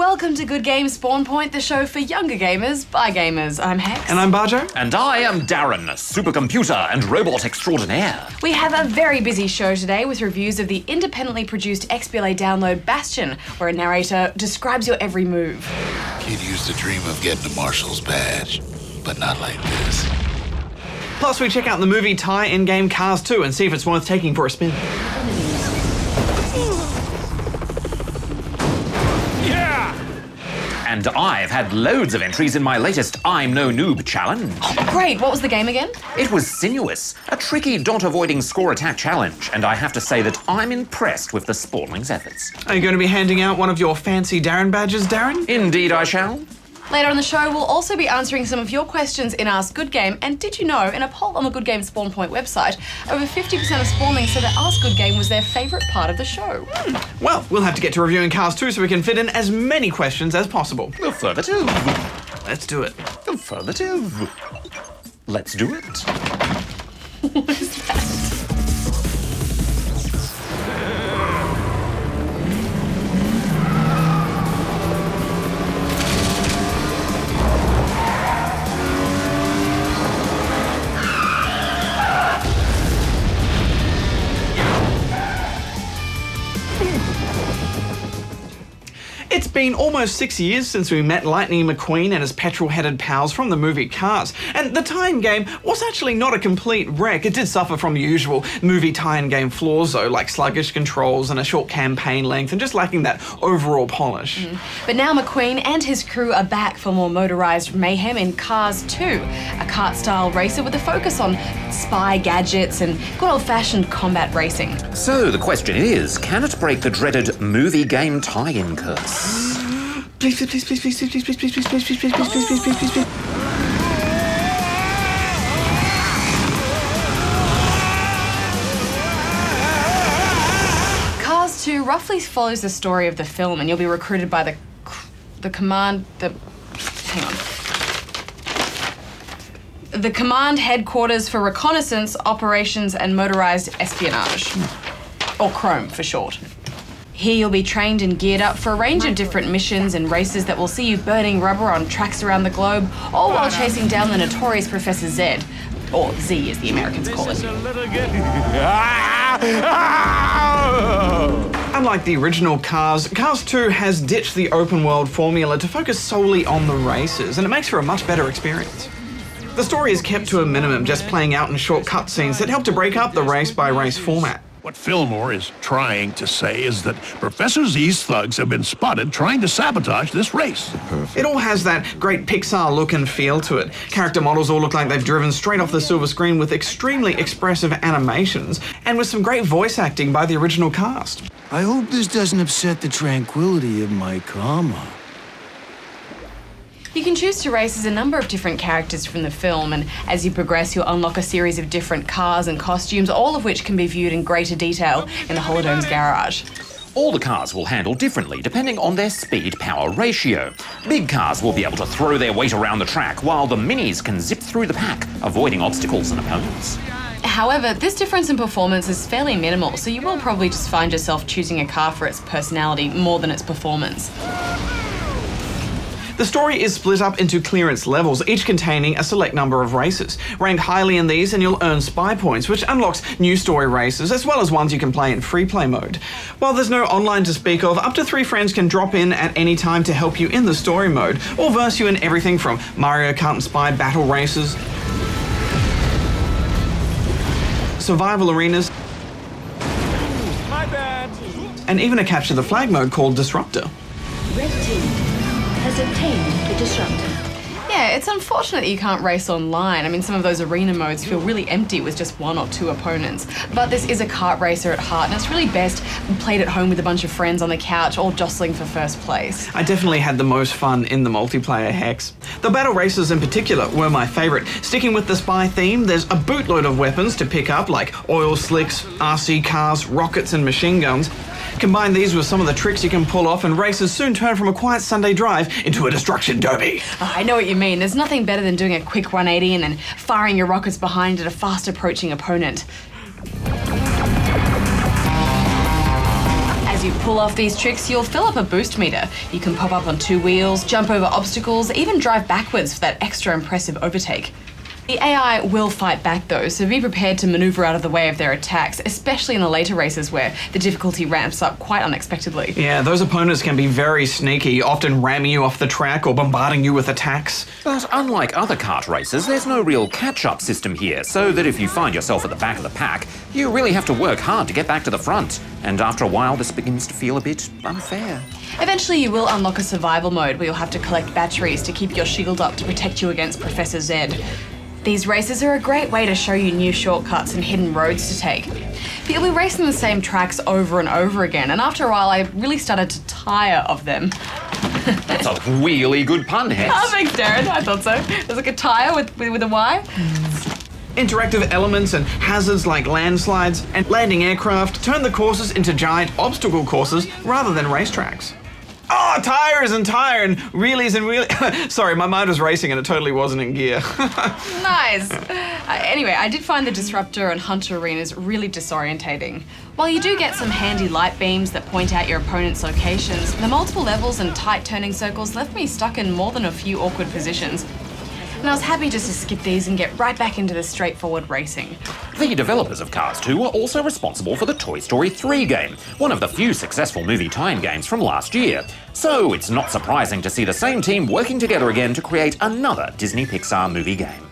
welcome to Good Game Spawn Point, the show for younger gamers by gamers. I'm Hex. And I'm Bajo. And I am D.A.R.R.E.N, supercomputer and robot extraordinaire. We have a very busy show today with reviews of the independently produced XBLA download Bastion, where a narrator describes your every move. Kid used to dream of getting a marshal's badge, but not like this. Plus, we check out the movie tie-in game Cars 2 and see if it's worth taking for a spin. And I've had loads of entries in my latest I'm No Noob challenge. Oh, great, what was the game again? It was sinuous, a tricky dot-avoiding score attack challenge, and I have to say that I'm impressed with the Spawnlings' efforts. Are you going to be handing out one of your fancy D.A.R.R.E.N badges, Darren? Indeed I shall. Later on the show, we'll also be answering some of your questions in Ask Good Game. And did you know, in a poll on the Good Game Spawn Point website, over 50% of Spawnlings said that Ask Good Game was their favourite part of the show. Well, we'll have to get to reviewing Cars 2 so we can fit in as many questions as possible. Affirmative. Let's do it. Affirmative. Let's do it. What is that? It's been almost 6 years since we met Lightning McQueen and his petrol-headed pals from the movie Cars, and the tie-in game was actually not a complete wreck. It did suffer from the usual movie tie-in game flaws though, like sluggish controls and a short campaign length and just lacking that overall polish. But now McQueen and his crew are back for more motorised mayhem in Cars 2, a kart-style racer with a focus on spy gadgets and good old-fashioned combat racing. So the question is, can it break the dreaded movie game tie-in curse? Please, please, please, please, please, please, please, please, please, please, please, please, please, please, please, please, please. Cars 2 roughly follows the story of the film, and you'll be recruited by the command headquarters for reconnaissance, operations, and motorized espionage, or Chrome for short. Here you'll be trained and geared up for a range of different missions and races that will see you burning rubber on tracks around the globe, all while chasing down the notorious Professor Z, or Z as the Americans call it. Unlike the original Cars, Cars 2 has ditched the open world formula to focus solely on the races, and it makes for a much better experience. The story is kept to a minimum, just playing out in short cutscenes that help to break up the race-by-race format. What Fillmore is trying to say is that Professor Z's thugs have been spotted trying to sabotage this race. It all has that great Pixar look and feel to it. Character models all look like they've driven straight off the silver screen with extremely expressive animations and with some great voice acting by the original cast. I hope this doesn't upset the tranquility of my karma. You can choose to race as a number of different characters from the film, and as you progress, you'll unlock a series of different cars and costumes, all of which can be viewed in greater detail in the Holodome's garage. All the cars will handle differently depending on their speed-power ratio. Big cars will be able to throw their weight around the track, while the minis can zip through the pack, avoiding obstacles and opponents. However, this difference in performance is fairly minimal, so you will probably just find yourself choosing a car for its personality more than its performance. The story is split up into clearance levels, each containing a select number of races. Rank highly in these and you'll earn spy points, which unlocks new story races, as well as ones you can play in free play mode. While there's no online to speak of, up to 3 friends can drop in at any time to help you in the story mode, or verse you in everything from Mario Kart and Spy battle races, survival arenas, and even a capture the flag mode called Disruptor. Red team has obtained the disruptor. Yeah, it's unfortunate that you can't race online. I mean, some of those arena modes feel really empty with just 1 or 2 opponents. But this is a kart racer at heart, and it's really best played at home with a bunch of friends on the couch, all jostling for first place. I definitely had the most fun in the multiplayer, Hex. The battle races in particular were my favourite. Sticking with the spy theme, there's a bootload of weapons to pick up, like oil slicks, RC cars, rockets and machine guns. Combine these with some of the tricks you can pull off, and races soon turn from a quiet Sunday drive into a destruction derby. Oh, I know what you mean. There's nothing better than doing a quick 180 and then firing your rockets behind at a fast approaching opponent. As you pull off these tricks, you'll fill up a boost meter. You can pop up on 2 wheels, jump over obstacles, even drive backwards for that extra impressive overtake. The AI will fight back though, so be prepared to maneuver out of the way of their attacks, especially in the later races where the difficulty ramps up quite unexpectedly. Yeah, those opponents can be very sneaky, often ramming you off the track or bombarding you with attacks. But unlike other kart races, there's no real catch-up system here, so that if you find yourself at the back of the pack, you really have to work hard to get back to the front. And after a while, this begins to feel a bit unfair. Eventually you will unlock a survival mode where you'll have to collect batteries to keep your shield up to protect you against Professor Z. These races are a great way to show you new shortcuts and hidden roads to take. But you'll be racing the same tracks over and over again, and after a while I really started to tire of them. That's a really good pun, Hex. Oh, thanks, Darren. I thought so. There's like a tire with a Y. Interactive elements and hazards like landslides and landing aircraft turn the courses into giant obstacle courses rather than racetracks. Oh, tires and tire and wheelies and wheelies. Sorry, my mind was racing and it totally wasn't in gear. Nice. Anyway, I did find the Disruptor and Hunter arenas really disorientating. While you do get some handy light beams that point out your opponent's locations, the multiple levels and tight turning circles left me stuck in more than a few awkward positions. And I was happy just to skip these and get right back into the straightforward racing. The developers of Cars 2 are also responsible for the Toy Story 3 game, one of the few successful movie tie-in games from last year. So it's not surprising to see the same team working together again to create another Disney Pixar movie game.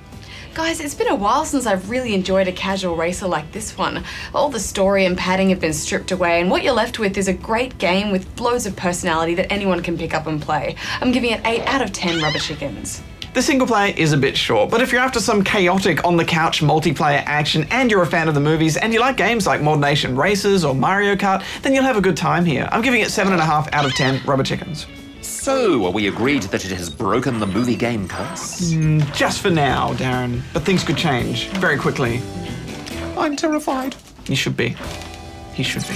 Guys, it's been a while since I've really enjoyed a casual racer like this one. All the story and padding have been stripped away, and what you're left with is a great game with loads of personality that anyone can pick up and play. I'm giving it 8 out of 10 rubber chickens. The single player is a bit short, but if you're after some chaotic on-the-couch multiplayer action and you're a fan of the movies and you like games like Mod Nation Races or Mario Kart, then you'll have a good time here. I'm giving it 7.5 out of 10 rubber chickens. So, are we agreed that it has broken the movie game curse? Just for now, Darren, but things could change very quickly. I'm terrified. You should be. He should be.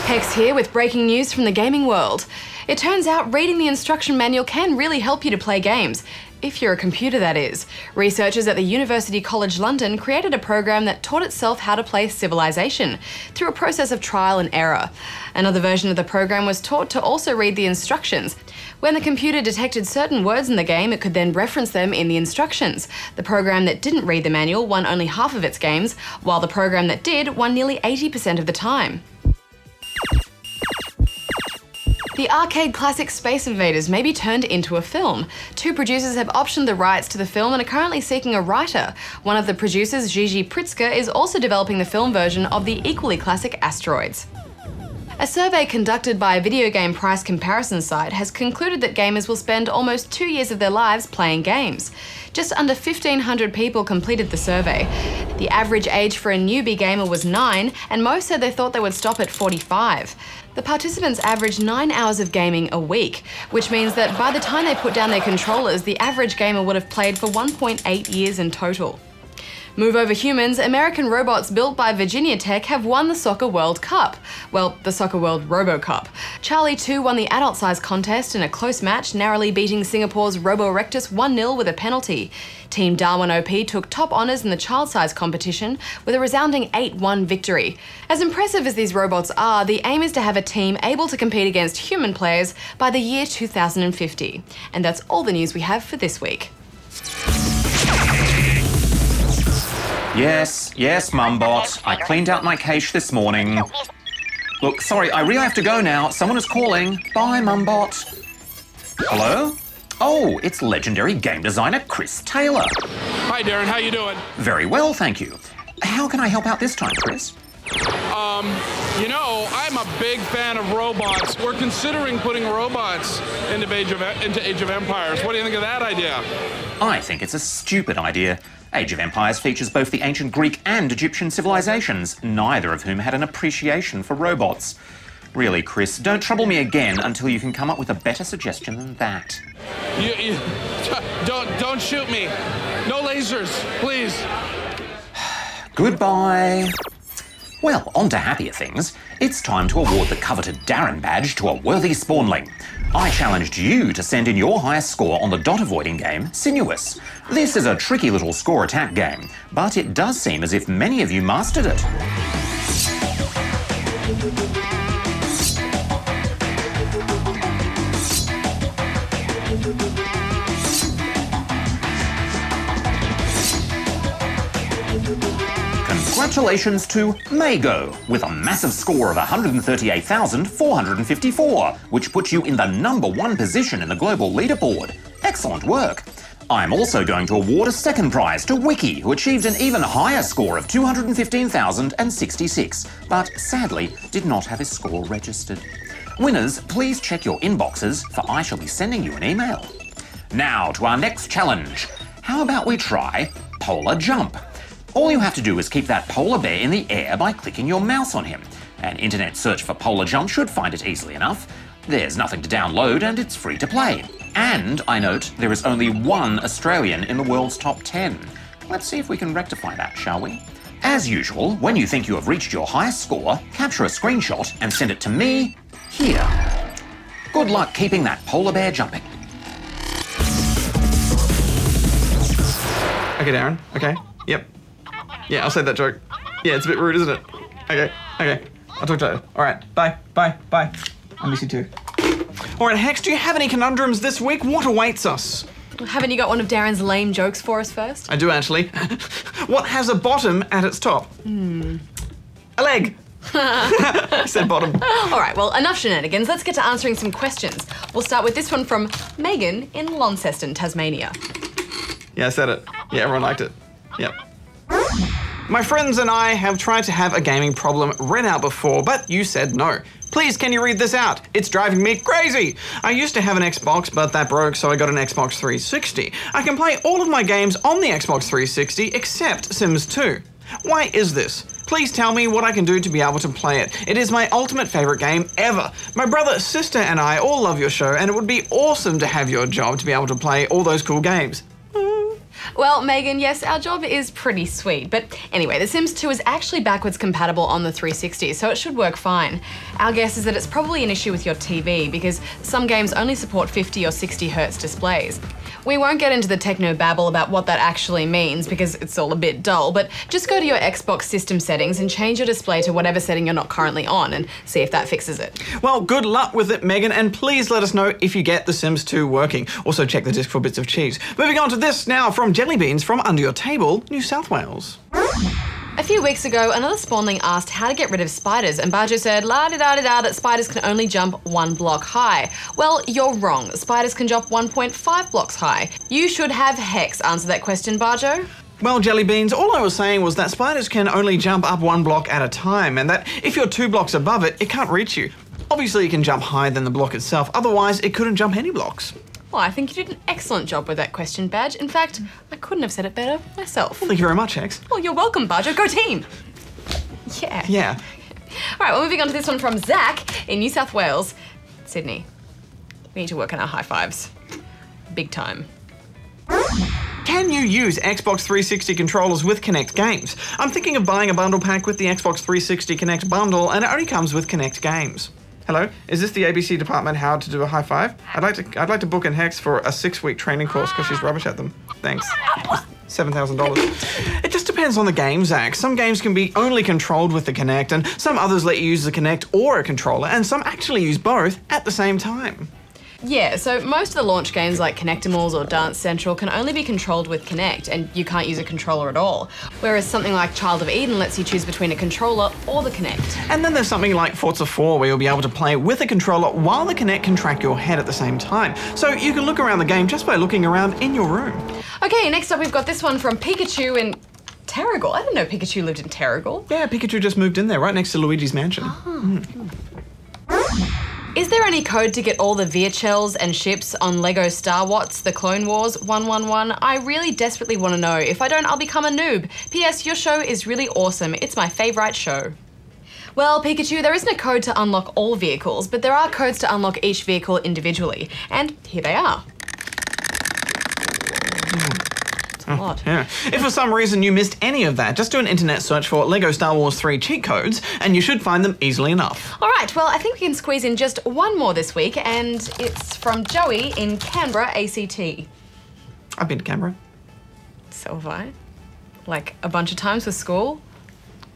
Hex here with breaking news from the gaming world. It turns out reading the instruction manual can really help you to play games. If you're a computer, that is. Researchers at the University College London created a program that taught itself how to play Civilization through a process of trial and error. Another version of the program was taught to also read the instructions. When the computer detected certain words in the game, it could then reference them in the instructions. The program that didn't read the manual won only half of its games, while the program that did won nearly 80% of the time. The arcade classic Space Invaders may be turned into a film. 2 producers have optioned the rights to the film and are currently seeking a writer. One of the producers, Gigi Pritzker, is also developing the film version of the equally classic Asteroids. A survey conducted by a video game price comparison site has concluded that gamers will spend almost 2 years of their lives playing games. Just under 1,500 people completed the survey. The average age for a newbie gamer was 9, and most said they thought they would stop at 45. The participants averaged 9 hours of gaming a week, which means that by the time they put down their controllers, the average gamer would have played for 1.8 years in total. Move over humans, American robots built by Virginia Tech have won the Soccer World Cup. Well, the Soccer World Robo Cup. Charlie 2 won the adult size contest in a close match, narrowly beating Singapore's Robo Erectus 1-0 with a penalty. Team Darwin OP took top honours in the child size competition with a resounding 8-1 victory. As impressive as these robots are, the aim is to have a team able to compete against human players by the year 2050. And that's all the news we have for this week. Yes, Mumbot. I cleaned out my cache this morning. Look, sorry, I really have to go now. Someone is calling. Bye, Mumbot. Hello? Oh, it's legendary game designer Chris Taylor. Hi, Darren. How you doing? Very well, thank you. How can I help out this time, Chris? You know, I'm a big fan of robots. We're considering putting robots into Age of Empires. What do you think of that idea? I think it's a stupid idea. Age of Empires features both the ancient Greek and Egyptian civilizations, neither of whom had an appreciation for robots. Really, Chris, don't trouble me again until you can come up with a better suggestion than that. Don't shoot me. No lasers, please. Goodbye. Well, on to happier things. It's time to award the coveted D.A.R.R.E.N badge to a worthy spawnling. I challenged you to send in your highest score on the dot-avoiding game, Sinuous. This is a tricky little score attack game, but it does seem as if many of you mastered it. Congratulations to Mago with a massive score of 138,454, which puts you in the #1 position in the global leaderboard. Excellent work. I'm also going to award a second prize to Wiki, who achieved an even higher score of 215,066, but sadly did not have his score registered. Winners, please check your inboxes, for I shall be sending you an email. Now to our next challenge. How about we try Polar Jump? All you have to do is keep that polar bear in the air by clicking your mouse on him. An internet search for Polar Jump should find it easily enough. There's nothing to download and it's free to play. And, I note, there is only one Australian in the world's top 10. Let's see if we can rectify that, shall we? As usual, when you think you have reached your highest score, capture a screenshot and send it to me here. Good luck keeping that polar bear jumping. Okay, Darren. Okay. Yep. Yeah, I'll say that joke. Yeah, it's a bit rude, isn't it? Okay. I'll talk to you later. All right. Bye. I miss you too. All right, Hex, do you have any conundrums this week? What awaits us? Haven't you got one of Darren's lame jokes for us first? I do, actually. What has a bottom at its top? A leg. I said bottom. All right, well, enough shenanigans. Let's get to answering some questions. We'll start with this one from Megan in Launceston, Tasmania. Yeah, I said it. Yeah, everyone liked it. Yep. My friends and I have tried to have a gaming problem read out before, but you said no. Please, can you read this out? It's driving me crazy. I used to have an Xbox, but that broke, so I got an Xbox 360. I can play all of my games on the Xbox 360 except Sims 2. Why is this? Please tell me what I can do to be able to play it. It is my ultimate favorite game ever. My brother, sister, and I all love your show, and it would be awesome to have your job to be able to play all those cool games. Well, Megan, yes, our job is pretty sweet. But anyway, The Sims 2 is actually backwards compatible on the 360, so it should work fine. Our guess is that it's probably an issue with your TV, because some games only support 50 or 60 Hertz displays. We won't get into the techno babble about what that actually means, because it's all a bit dull, but just go to your Xbox system settings and change your display to whatever setting you're not currently on and see if that fixes it. Well, good luck with it, Megan, and please let us know if you get The Sims 2 working. Also check the disc for bits of cheese. Moving on to this now from Jelly Beans from Under Your Table, New South Wales. A few weeks ago, another spawnling asked how to get rid of spiders, and Bajo said, la-di-da-di-da, that spiders can only jump 1 block high. Well, you're wrong. Spiders can jump 1.5 blocks high. You should have Hex answer that question, Bajo. Well, Jelly Beans, all I was saying was that spiders can only jump up 1 block at a time, and that if you're 2 blocks above it, it can't reach you. Obviously, it can jump higher than the block itself, otherwise it couldn't jump any blocks. Well, I think you did an excellent job with that question, Badge. In fact, I couldn't have said it better myself. Well, thank you very much, Hex. Well, you're welcome, Bajo. Go team! Yeah. All right, well, moving on to this one from Zach in New South Wales, Sydney. We need to work on our high fives. Big time. Can you use Xbox 360 controllers with Kinect games? I'm thinking of buying a bundle pack with the Xbox 360 Kinect bundle, and it only comes with Kinect games. Hello, is this the ABC department how to do a high five? I'd like to book in Hex for a 6-week training course because she's rubbish at them. Thanks. $7,000. It just depends on the game, Zach. Some games can be only controlled with the Kinect, and some others let you use the Kinect or a controller, and some actually use both at the same time. Yeah, so most of the launch games like Connectimals or Dance Central can only be controlled with Kinect, and you can't use a controller at all. Whereas something like Child of Eden lets you choose between a controller or the Kinect. And then there's something like Forza 4 where you'll be able to play with a controller while the Kinect can track your head at the same time. So you can look around the game just by looking around in your room. Okay, next up we've got this one from Pikachu in Terrigal. I didn't know Pikachu lived in Terrigal. Yeah, Pikachu just moved in there, right next to Luigi's mansion. Is there any code to get all the VHLs and ships on LEGO Star Wars, The Clone Wars 111? I really desperately want to know. If I don't, I'll become a noob. P.S. Your show is really awesome. It's my favourite show. Well, Pikachu, there isn't a code to unlock all vehicles, but there are codes to unlock each vehicle individually. And here they are. Yeah. If for some reason you missed any of that, just do an internet search for LEGO Star Wars 3 cheat codes and you should find them easily enough. All right, well, I think we can squeeze in just one more this week, and it's from Joey in Canberra, ACT. I've been to Canberra. So have I. Like a bunch of times with school.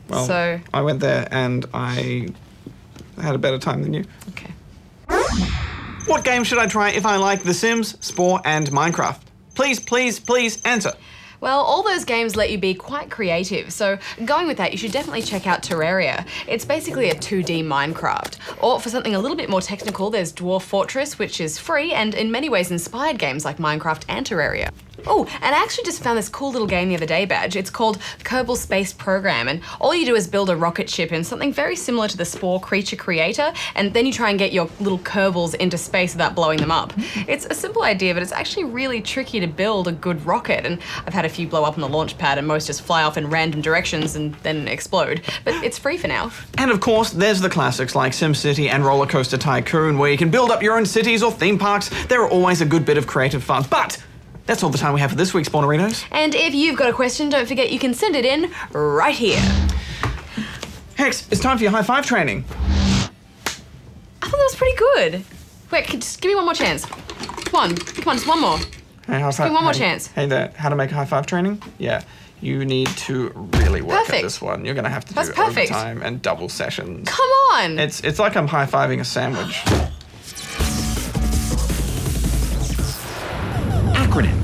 Well, so I went there and I I had a better time than you. Okay. What game should I try if I like The Sims, Spore, and Minecraft? Please, please, please answer. Well, all those games let you be quite creative, so going with that, you should definitely check out Terraria. It's basically a 2D Minecraft. Or for something a little bit more technical, there's Dwarf Fortress, which is free and in many ways inspired games like Minecraft and Terraria. Oh, and I actually just found this cool little game the other day, Badge. It's called Kerbal Space Program, and all you do is build a rocket ship in something very similar to the Spore Creature Creator, and then you try and get your little Kerbals into space without blowing them up. It's a simple idea, but it's actually really tricky to build a good rocket, and I've had a few blow up on the launch pad and most just fly off in random directions and then explode. But it's free for now. And of course, there's the classics like SimCity and Roller Coaster Tycoon, where you can build up your own cities or theme parks. They're always a good bit of creative fun. But that's all the time we have for this week, Spawnerinos. And if you've got a question, don't forget you can send it in right here. Hex, it's time for your high five training. I thought that was pretty good. Wait, just give me one more chance. Come on, just one more. Hey, how's Give me one more chance. Hey there, how to make a high five training? Yeah, you need to really work at this one. You're gonna have to do overtime and double sessions. Come on! It's like I'm high-fiving a sandwich. Acronym.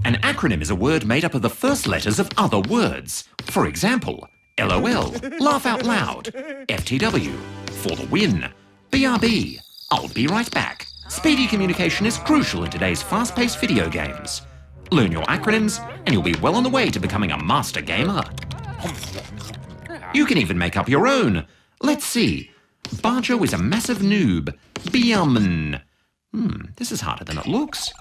An acronym is a word made up of the first letters of other words. For example, LOL, laugh out loud, FTW, for the win, BRB, I'll be right back. Speedy communication is crucial in today's fast-paced video games. Learn your acronyms and you'll be well on the way to becoming a master gamer. You can even make up your own. Let's see. Bajo is a massive noob. Biaman. This is harder than it looks.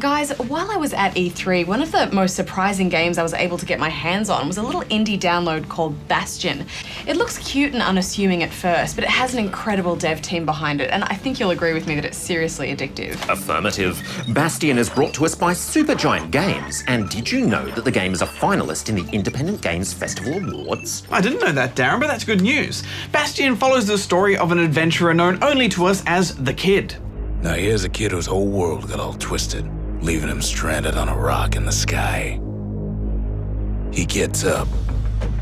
Guys, while I was at E3, one of the most surprising games I was able to get my hands on was a little indie download called Bastion. It looks cute and unassuming at first, but it has an incredible dev team behind it, and I think you'll agree with me that it's seriously addictive. Affirmative. Bastion is brought to us by Supergiant Games, and did you know that the game is a finalist in the Independent Games Festival Awards? I didn't know that, Darren, but that's good news. Bastion follows the story of an adventurer known only to us as the Kid. Now here's a kid whose whole world got all twisted, leaving him stranded on a rock in the sky. He gets up,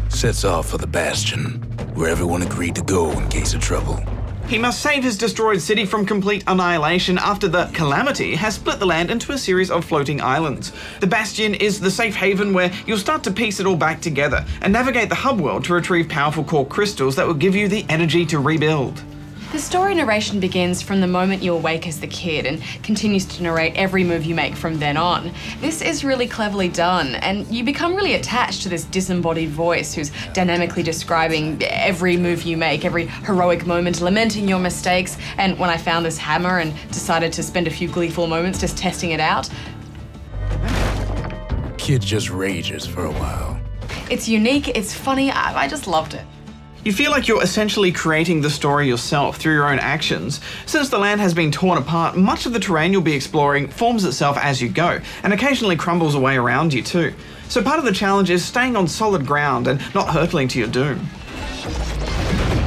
sets off for the Bastion, where everyone agreed to go in case of trouble. He must save his destroyed city from complete annihilation after the Calamity has split the land into a series of floating islands. The Bastion is the safe haven where you'll start to piece it all back together and navigate the hub world to retrieve powerful core crystals that will give you the energy to rebuild. The story narration begins from the moment you awake as the Kid and continues to narrate every move you make from then on. This is really cleverly done, and you become really attached to this disembodied voice who's dynamically describing every move you make, every heroic moment, lamenting your mistakes. And when I found this hammer and decided to spend a few gleeful moments just testing it out, Kid just rages for a while. It's unique, it's funny, I just loved it. You feel like you're essentially creating the story yourself through your own actions. Since the land has been torn apart, much of the terrain you'll be exploring forms itself as you go, and occasionally crumbles away around you too. So part of the challenge is staying on solid ground and not hurtling to your doom.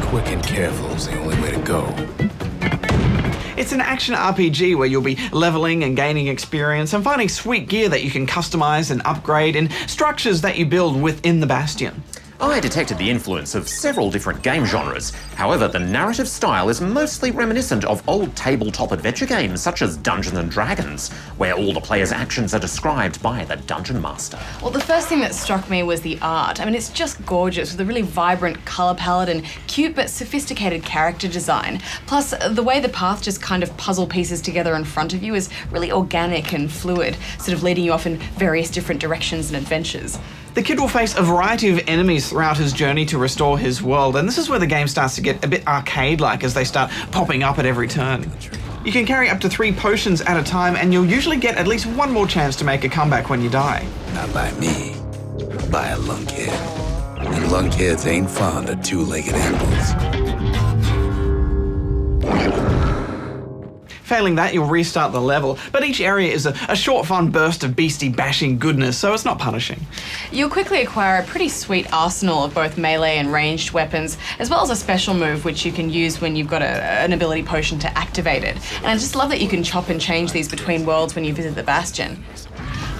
Quick and careful is the only way to go. It's an action RPG where you'll be leveling and gaining experience and finding sweet gear that you can customize and upgrade in structures that you build within the Bastion. I detected the influence of several different game genres. However, the narrative style is mostly reminiscent of old tabletop adventure games such as Dungeons & Dragons, where all the players' actions are described by the Dungeon Master. Well, the first thing that struck me was the art. I mean, it's just gorgeous with a really vibrant colour palette and cute but sophisticated character design. Plus, the way the path just kind of puzzle pieces together in front of you is really organic and fluid, sort of leading you off in various different directions and adventures. The Kid will face a variety of enemies throughout his journey to restore his world, and this is where the game starts to get a bit arcade-like as they start popping up at every turn. You can carry up to 3 potions at a time, and you'll usually get at least one more chance to make a comeback when you die. Not by me, by a lunkhead. And lunkheads ain't fond of two-legged animals. Failing that, you'll restart the level, but each area is a short fun burst of beastie bashing goodness, so it's not punishing. You'll quickly acquire a pretty sweet arsenal of both melee and ranged weapons, as well as a special move which you can use when you've got an ability potion to activate it. And I just love that you can chop and change these between worlds when you visit the Bastion.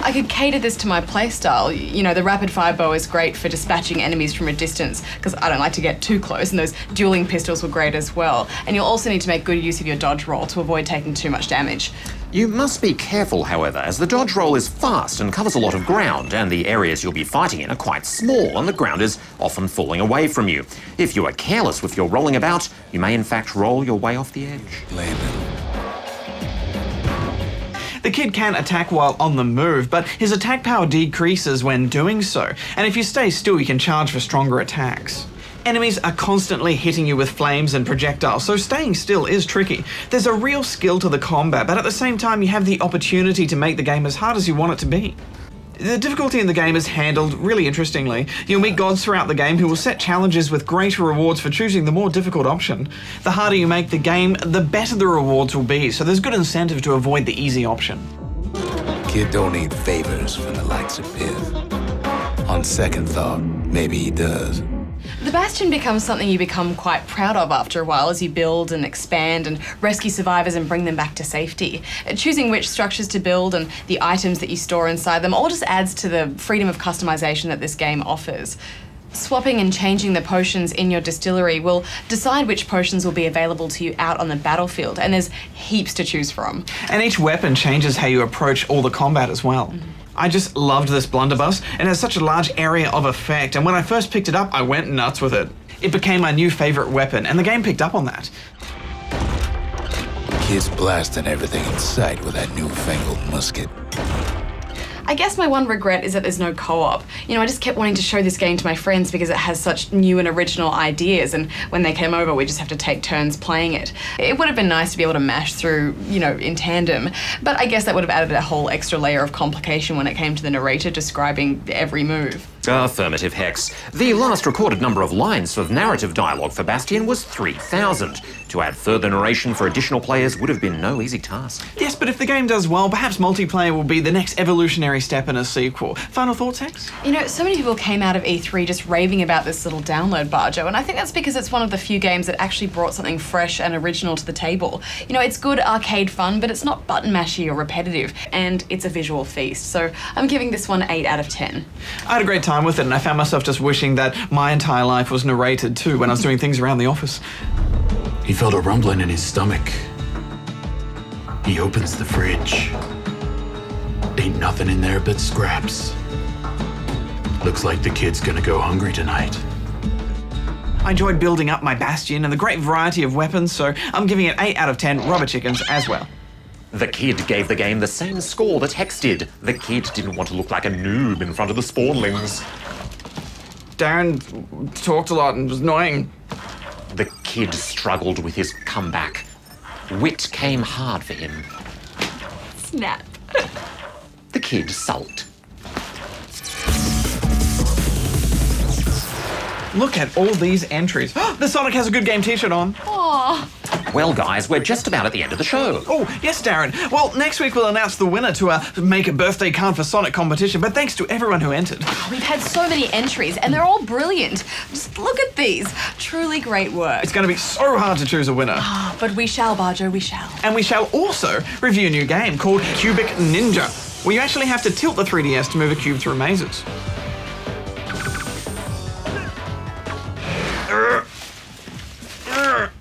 I could cater this to my playstyle. You know, the rapid fire bow is great for dispatching enemies from a distance, because I don't like to get too close, and those dueling pistols were great as well. And you'll also need to make good use of your dodge roll to avoid taking too much damage. You must be careful, however, as the dodge roll is fast and covers a lot of ground, and the areas you'll be fighting in are quite small, and the ground is often falling away from you. If you are careless with your rolling about, you may in fact roll your way off the edge. Landon. The kid can attack while on the move, but his attack power decreases when doing so, and if you stay still, you can charge for stronger attacks. Enemies are constantly hitting you with flames and projectiles, so staying still is tricky. There's a real skill to the combat, but at the same time you have the opportunity to make the game as hard as you want it to be. The difficulty in the game is handled really interestingly. You'll meet gods throughout the game who will set challenges with greater rewards for choosing the more difficult option. The harder you make the game, the better the rewards will be, so there's good incentive to avoid the easy option. Kid don't need favors from the likes of Piv. On second thought, maybe he does. The Bastion becomes something you become quite proud of after a while as you build and expand and rescue survivors and bring them back to safety. Choosing which structures to build and the items that you store inside them all just adds to the freedom of customization that this game offers. Swapping and changing the potions in your distillery will decide which potions will be available to you out on the battlefield, and there's heaps to choose from. And each weapon changes how you approach all the combat as well. I just loved this blunderbuss. It has such a large area of effect, and when I first picked it up, I went nuts with it. It became my new favorite weapon, and the game picked up on that. Kid's blasting everything in sight with that newfangled musket. I guess my one regret is that there's no co-op. You know, I just kept wanting to show this game to my friends because it has such new and original ideas, and when they came over, we just have to take turns playing it. It would have been nice to be able to mash through, you know, in tandem, but I guess that would have added a whole extra layer of complication when it came to the narrator describing every move. Affirmative, Hex. The last recorded number of lines of narrative dialogue for Bastion was 3,000. To add further narration for additional players would have been no easy task. Yes, but if the game does well, perhaps multiplayer will be the next evolutionary step in a sequel. Final thoughts, Hex? You know, so many people came out of E3 just raving about this little download, Bajo, and I think that's because it's one of the few games that actually brought something fresh and original to the table. You know, it's good arcade fun, but it's not button mashy or repetitive, and it's a visual feast. So I'm giving this one 8 out of 10. I had a great time with it, and I found myself just wishing that my entire life was narrated too when I was doing things around the office. He felt a rumbling in his stomach. He opens the fridge. Ain't nothing in there but scraps. Looks like the kid's gonna go hungry tonight. I enjoyed building up my Bastion and the great variety of weapons, so I'm giving it 8 out of 10 rubber chickens as well. The kid gave the game the same score that Hex did. The kid didn't want to look like a noob in front of the spawnlings. Darren talked a lot and was annoying. The kid struggled with his comeback. Wit came hard for him. Snap. The kid sulked. Look at all these entries. The Sonic Has a Good Game t-shirt on. Aww. Well, guys, we're just about at the end of the show. Oh, yes, Darren. Well, next week we'll announce the winner to a Make a Birthday Card for Sonic competition, but thanks to everyone who entered. We've had so many entries, and they're all brilliant. Just look at these. Truly great work. It's going to be so hard to choose a winner. But we shall, Bajo, we shall. And we shall also review a new game called Cubic Ninja, where you actually have to tilt the 3DS to move a cube through mazes.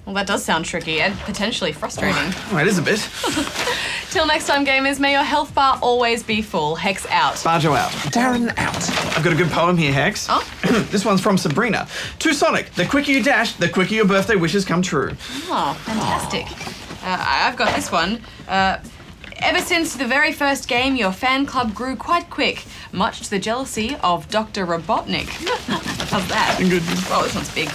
Well, that does sound tricky and potentially frustrating. Oh, it is a bit. Till next time, gamers, may your health bar always be full. Hex out. Bajo out. Darren out. I've got a good poem here, Hex. Oh? This one's from Sabrina. To Sonic, the quicker you dash, the quicker your birthday wishes come true. Oh, fantastic. I've got this one. Ever since the very first game, your fan club grew quite quick, much to the jealousy of Dr. Robotnik. How's that? Good. Oh, this one's big.